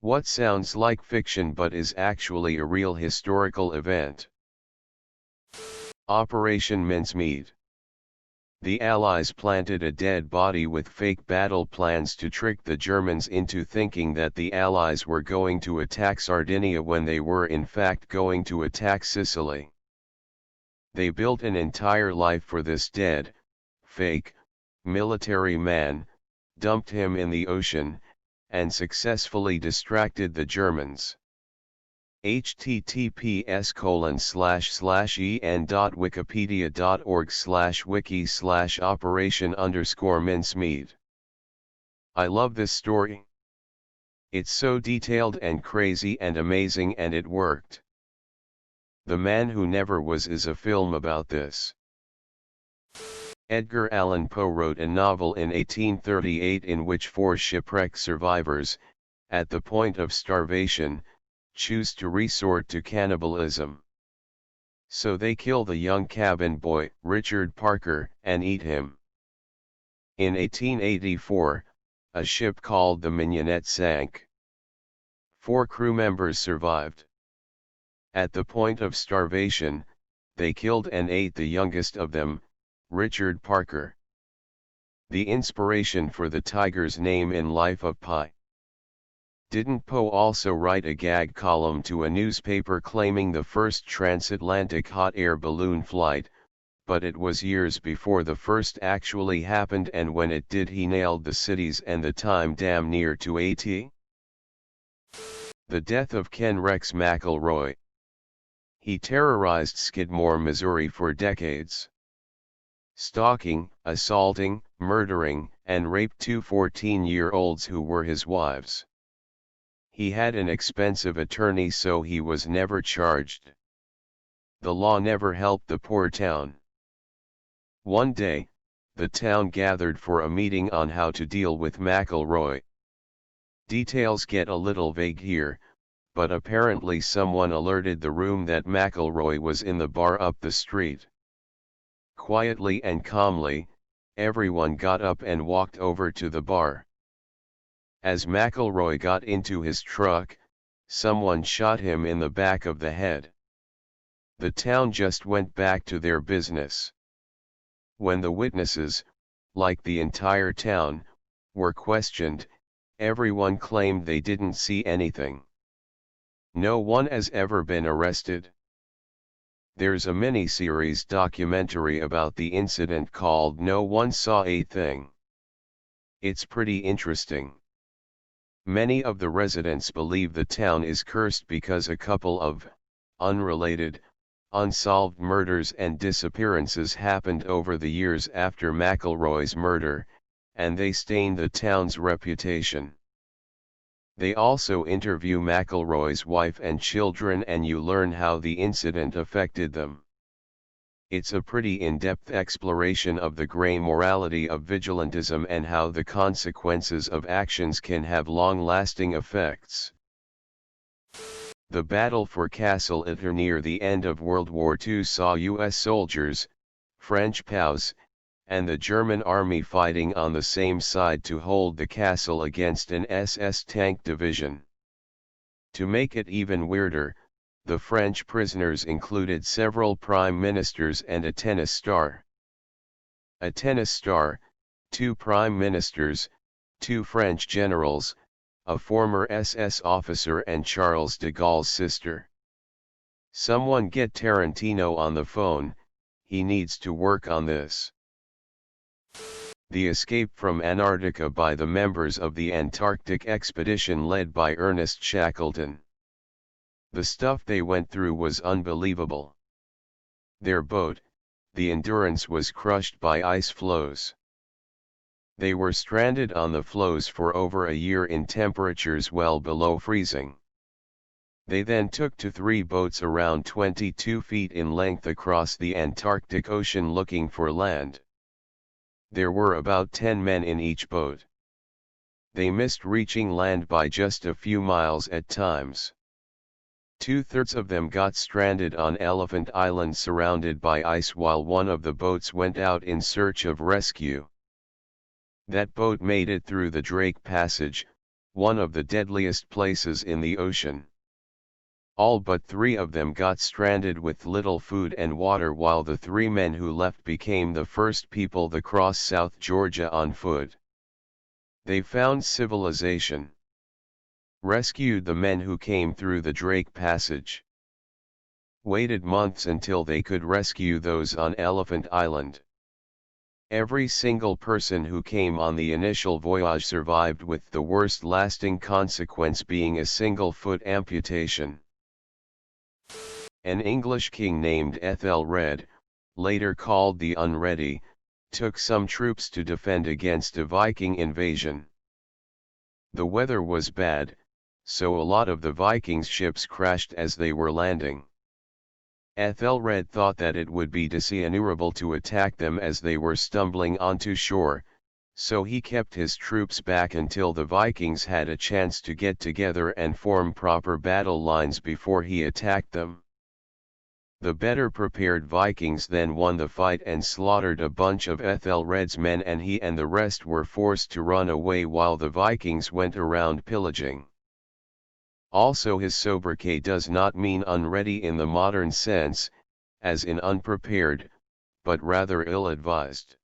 What sounds like fiction but is actually a real historical event. Operation Mincemeat. The Allies planted a dead body with fake battle plans to trick the Germans into thinking that the Allies were going to attack Sardinia when they were in fact going to attack Sicily. They built an entire life for this dead, fake, military man, dumped him in the ocean, and successfully distracted the Germans. https://en.wikipedia.org/wiki/operation_mincemeat. I love this story. It's so detailed and crazy and amazing, and it worked. The Man Who Never Was is a film about this. Edgar Allan Poe wrote a novel in 1838 in which 4 shipwreck survivors, at the point of starvation, choose to resort to cannibalism. So they kill the young cabin boy, Richard Parker, and eat him. In 1884, a ship called the Mincemeat sank. 4 crew members survived. At the point of starvation, they killed and ate the youngest of them, Richard Parker. The inspiration for the tiger's name in Life of Pi. Didn't Poe also write a gag column to a newspaper claiming the first transatlantic hot air balloon flight, but it was years before the first actually happened, and when it did he nailed the cities and the time damn near to a T? The death of Ken Rex McElroy. He terrorized Skidmore, Missouri for decades. Stalking, assaulting, murdering, and raped 2 14-year-olds who were his wives. He had an expensive attorney, so he was never charged. The law never helped the poor town. One day, the town gathered for a meeting on how to deal with McElroy. Details get a little vague here, but apparently someone alerted the room that McElroy was in the bar up the street. Quietly and calmly, everyone got up and walked over to the bar. As McElroy got into his truck, someone shot him in the back of the head. The town just went back to their business. When the witnesses, like the entire town, were questioned, everyone claimed they didn't see anything. No one has ever been arrested. There's a mini-series documentary about the incident called No One Saw a Thing. It's pretty interesting. Many of the residents believe the town is cursed because a couple of unrelated, unsolved murders and disappearances happened over the years after McElroy's murder, and they stain the town's reputation. They also interview McElroy's wife and children, and you learn how the incident affected them. It's a pretty in-depth exploration of the gray morality of vigilantism and how the consequences of actions can have long-lasting effects. The battle for Castle Ether near the end of World War II saw U.S. soldiers, French POWs, and the German army fighting on the same side to hold the castle against an SS tank division. To make it even weirder, the French prisoners included several prime ministers and a tennis star. A tennis star, 2 prime ministers, 2 French generals, a former SS officer, and Charles de Gaulle's sister. Someone get Tarantino on the phone, he needs to work on this. The escape from Antarctica by the members of the Antarctic expedition led by Ernest Shackleton. The stuff they went through was unbelievable. Their boat, the Endurance, was crushed by ice floes. They were stranded on the floes for over a year in temperatures well below freezing. They then took to 3 boats around 22 feet in length across the Antarctic Ocean looking for land. There were about 10 men in each boat. They missed reaching land by just a few miles at times. 2/3 of them got stranded on Elephant Island surrounded by ice, while one of the boats went out in search of rescue. That boat made it through the Drake Passage, one of the deadliest places in the ocean. All but 3 of them got stranded with little food and water, while the 3 men who left became the first people to cross South Georgia on foot. They found civilization. Rescued the men who came through the Drake Passage. Waited months until they could rescue those on Elephant Island. Every single person who came on the initial voyage survived, with the worst lasting consequence being a single foot amputation. An English king named Ethelred, later called the Unready, took some troops to defend against a Viking invasion. The weather was bad, so a lot of the Vikings' ships crashed as they were landing. Ethelred thought that it would be dishonorable to attack them as they were stumbling onto shore, so he kept his troops back until the Vikings had a chance to get together and form proper battle lines before he attacked them. The better prepared Vikings then won the fight and slaughtered a bunch of Ethelred's men, and he and the rest were forced to run away while the Vikings went around pillaging. Also, his sobriquet does not mean unready in the modern sense, as in unprepared, but rather ill-advised.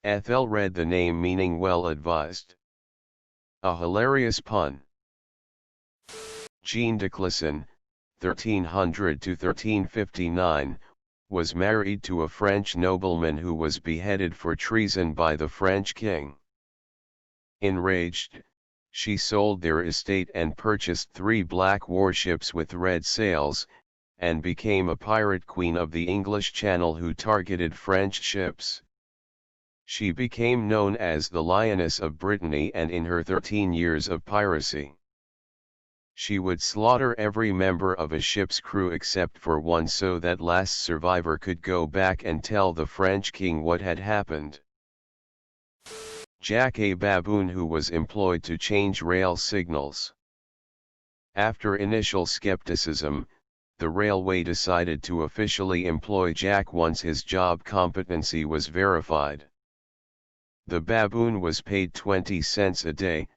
Ethelred, the name meaning well-advised. A hilarious pun. Jean de Clisson, 1300 to 1359, was married to a French nobleman who was beheaded for treason by the French king. Enraged, she sold their estate and purchased 3 black warships with red sails, and became a pirate queen of the English Channel who targeted French ships. She became known as the Lioness of Brittany, and in her 13 years of piracy, she would slaughter every member of a ship's crew except for one, so that last survivor could go back and tell the French king what had happened. Jack, a baboon who was employed to change rail signals. After initial skepticism, the railway decided to officially employ Jack once his job competency was verified. The baboon was paid 20 cents a day,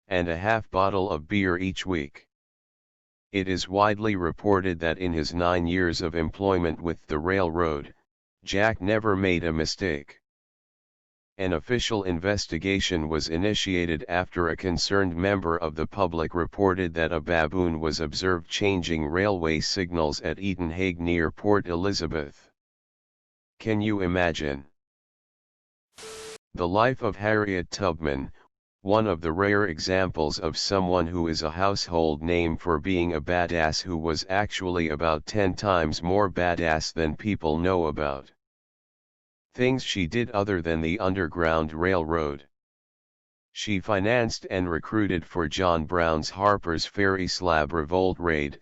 and a half bottle of beer each week. It is widely reported that in his 9 years of employment with the railroad, Jack never made a mistake. An official investigation was initiated after a concerned member of the public reported that a baboon was observed changing railway signals at Eaton Hague near Port Elizabeth. Can you imagine? The life of Harriet Tubman, one of the rare examples of someone who is a household name for being a badass who was actually about 10 times more badass than people know about. Things she did other than the Underground Railroad. She financed and recruited for John Brown's Harper's Ferry slab revolt raid,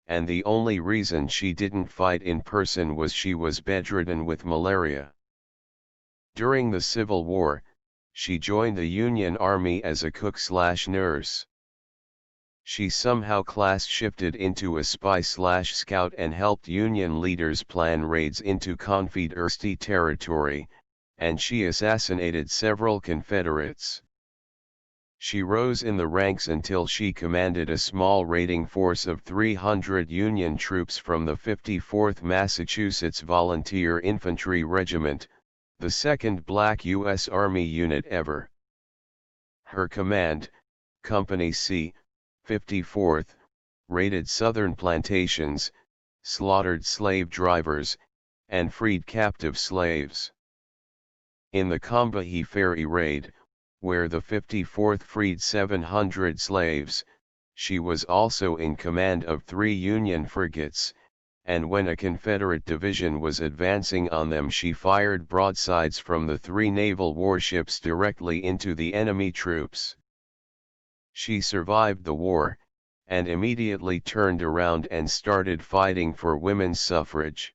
and the only reason she didn't fight in person was she was bedridden with malaria. During the Civil War, she joined the Union Army as a cook/nurse. She somehow class-shifted into a spy/scout and helped Union leaders plan raids into Confederacy territory, and she assassinated several Confederates. She rose in the ranks until she commanded a small raiding force of 300 Union troops from the 54th Massachusetts Volunteer Infantry Regiment, the second black U.S. Army unit ever. Her command, Company C, 54th, raided southern plantations, slaughtered slave drivers, and freed captive slaves. In the Combahee Ferry raid, where the 54th freed 700 slaves, she was also in command of 3 Union frigates, and when a Confederate division was advancing on them, she fired broadsides from the 3 naval warships directly into the enemy troops. She survived the war, and immediately turned around and started fighting for women's suffrage.